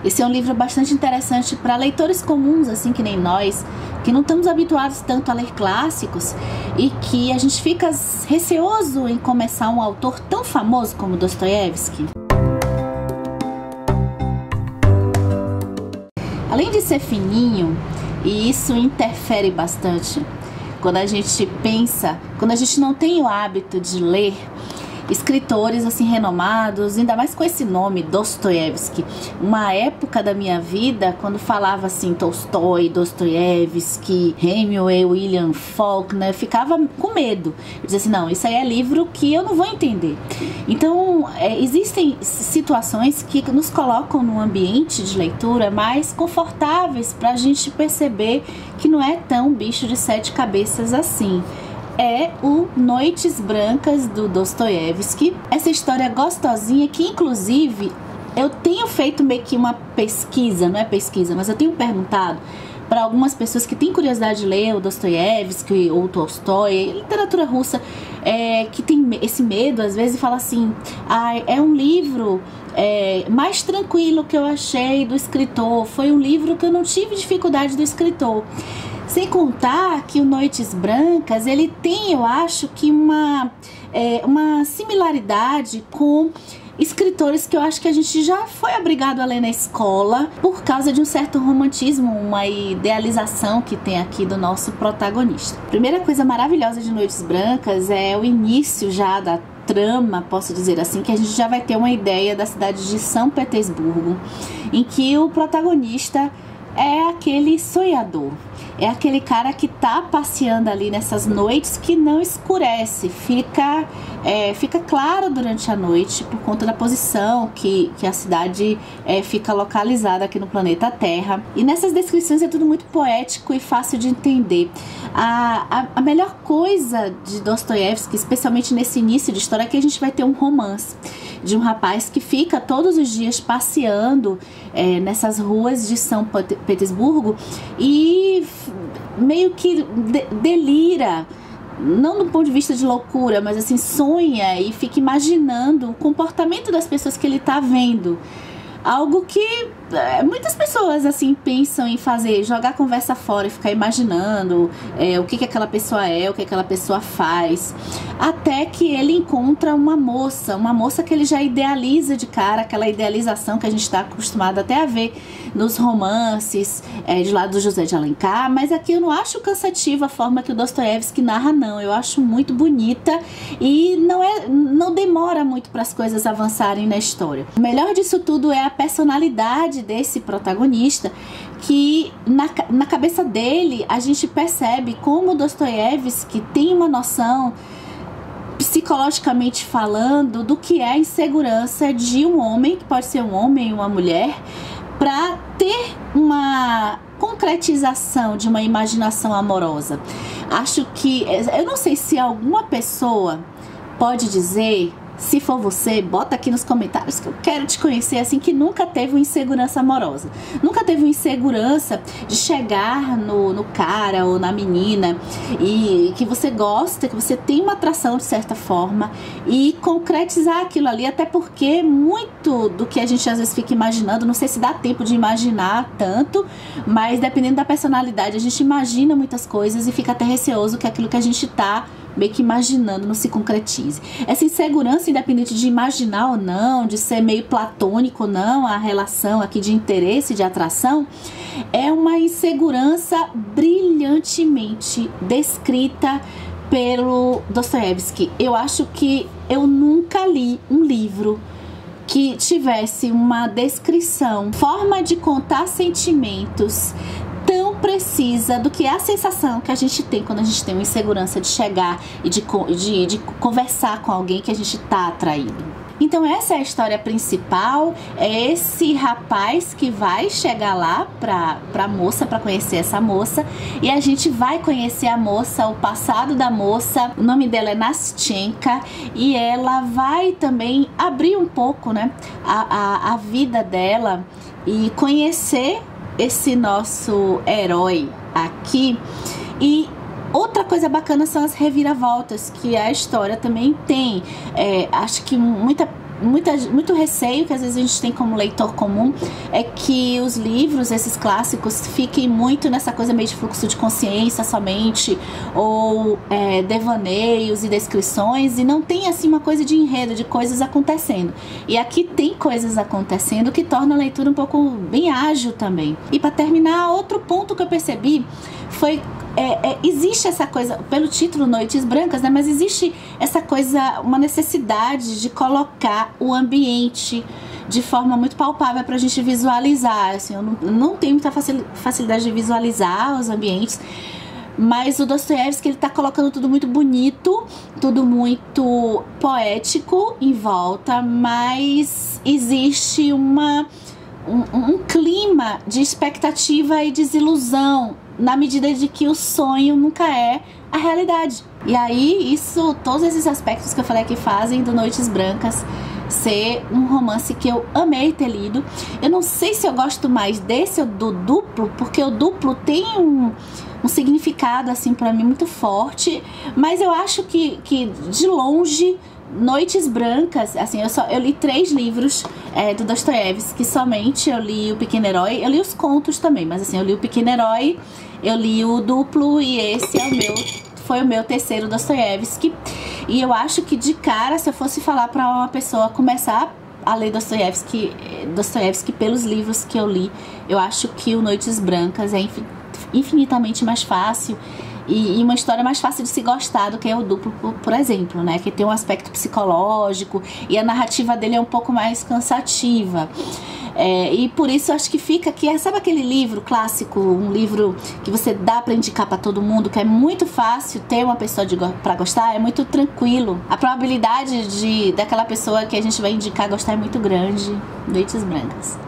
Esse é um livro bastante interessante para leitores comuns, assim que nem nós, que não estamos habituados tanto a ler clássicos e que a gente fica receoso em começar um autor tão famoso como Dostoiévski. Além de ser fininho, e isso interfere bastante quando a gente pensa, quando a gente não tem o hábito de ler escritores assim renomados, ainda mais com esse nome, Dostoiévski. Uma época da minha vida, quando falava assim Tolstói, Dostoiévski, Hemingway, William Faulkner, eu ficava com medo. Eu dizia assim, não, isso aí é livro que eu não vou entender. Então, existem situações que nos colocam num ambiente de leitura mais confortáveis para a gente perceber que não é tão bicho de sete cabeças assim. É o Noites Brancas, do Dostoiévski. Essa história gostosinha que, inclusive, eu tenho feito meio que uma pesquisa, não é pesquisa, mas eu tenho perguntado para algumas pessoas que têm curiosidade de ler o Dostoiévski ou Tolstói, literatura russa, que tem esse medo, às vezes, e fala assim, é um livro mais tranquilo que eu achei do escritor, foi um livro que eu não tive dificuldade do escritor. Sem contar que o Noites Brancas, ele tem, eu acho, que uma similaridade com escritores que eu acho que a gente já foi obrigado a ler na escola por causa de um certo romantismo, uma idealização que tem aqui do nosso protagonista. A primeira coisa maravilhosa de Noites Brancas é o início já da trama, posso dizer assim, que a gente já vai ter uma ideia da cidade de São Petersburgo, em que o protagonista é aquele sonhador, é aquele cara que tá passeando ali nessas noites que não escurece, fica claro durante a noite por conta da posição que a cidade fica localizada aqui no planeta Terra. E nessas descrições é tudo muito poético e fácil de entender. A melhor coisa de Dostoiévski, especialmente nesse início de história, é que a gente vai ter um romance de um rapaz que fica todos os dias passeando nessas ruas de São Petersburgo e meio que delira, não do ponto de vista de loucura, mas assim, sonha e fica imaginando o comportamento das pessoas que ele está vendo. Algo que muitas pessoas assim pensam em fazer, jogar a conversa fora e ficar imaginando o que aquela pessoa é, o que aquela pessoa faz, até que ele encontra uma moça que ele já idealiza de cara, aquela idealização que a gente está acostumado até a ver nos romances de lá do José de Alencar, mas aqui eu não acho cansativa a forma que o Dostoiévski narra, não. Eu acho muito bonita e não demora muito para as coisas avançarem na história. O melhor disso tudo é a personalidade desse protagonista, que na cabeça dele a gente percebe como o Dostoiévski tem uma noção, psicologicamente falando, do que é a insegurança de um homem, que pode ser um homem ou uma mulher, para ter uma concretização de uma imaginação amorosa. Acho que, eu não sei se alguma pessoa pode dizer, se for você, bota aqui nos comentários que eu quero te conhecer, assim, que nunca teve uma insegurança amorosa. Nunca teve uma insegurança de chegar no cara ou na menina e que você gosta, que você tem uma atração de certa forma e concretizar aquilo ali, até porque muito do que a gente às vezes fica imaginando, não sei se dá tempo de imaginar tanto, mas dependendo da personalidade, a gente imagina muitas coisas e fica até receoso que aquilo que a gente tá meio que imaginando não se concretize. Essa insegurança, independente de imaginar ou não, de ser meio platônico ou não, a relação aqui de interesse, de atração, é uma insegurança brilhantemente descrita pelo Dostoiévski. Eu acho que eu nunca li um livro que tivesse uma descrição, forma de contar sentimentos tão precisa do que é a sensação que a gente tem quando a gente tem uma insegurança de chegar e de conversar com alguém que a gente tá atraído. Então essa é a história principal, é esse rapaz que vai chegar lá pra moça, pra conhecer essa moça, e a gente vai conhecer a moça, o passado da moça. O nome dela é Nastchenka, e ela vai também abrir um pouco, né, a vida dela e conhecer esse nosso herói aqui. E outra coisa bacana são as reviravoltas que a história também tem. Acho que muita muito receio que às vezes a gente tem como leitor comum é que os livros, esses clássicos, fiquem muito nessa coisa meio de fluxo de consciência somente, ou devaneios e descrições, e não tem assim uma coisa de enredo, de coisas acontecendo. E aqui tem coisas acontecendo que torna a leitura um pouco bem ágil também. E para terminar, outro ponto que eu percebi foi existe essa coisa, pelo título Noites Brancas, né, mas existe essa coisa, uma necessidade de colocar o ambiente de forma muito palpável pra gente visualizar, assim, eu não tenho muita facilidade de visualizar os ambientes, mas o Dostoiévski, ele tá colocando tudo muito bonito, tudo muito poético em volta, mas existe um clima de expectativa e desilusão, na medida de que o sonho nunca é a realidade. E aí, todos esses aspectos que eu falei aqui fazem do Noites Brancas ser um romance que eu amei ter lido. Eu não sei se eu gosto mais desse ou do duplo, porque o duplo tem um significado, assim, pra mim muito forte, mas eu acho que de longe, Noites Brancas, assim, eu li 3 livros do Dostoiévski, somente eu li O Pequeno Herói, eu li os contos também, mas assim, eu li O Pequeno Herói, eu li o duplo e esse foi o meu terceiro Dostoiévski. E eu acho que de cara, se eu fosse falar pra uma pessoa começar a ler Dostoiévski pelos livros que eu li, eu acho que o Noites Brancas é infinitamente mais fácil e uma história mais fácil de se gostar do que o duplo, por exemplo, né? Que tem um aspecto psicológico e a narrativa dele é um pouco mais cansativa. E por isso acho que fica aqui, sabe aquele livro clássico, um livro que você dá pra indicar pra todo mundo, que é muito fácil ter uma pessoa pra gostar, é muito tranquilo. A probabilidade daquela pessoa que a gente vai indicar gostar é muito grande. Noites Brancas.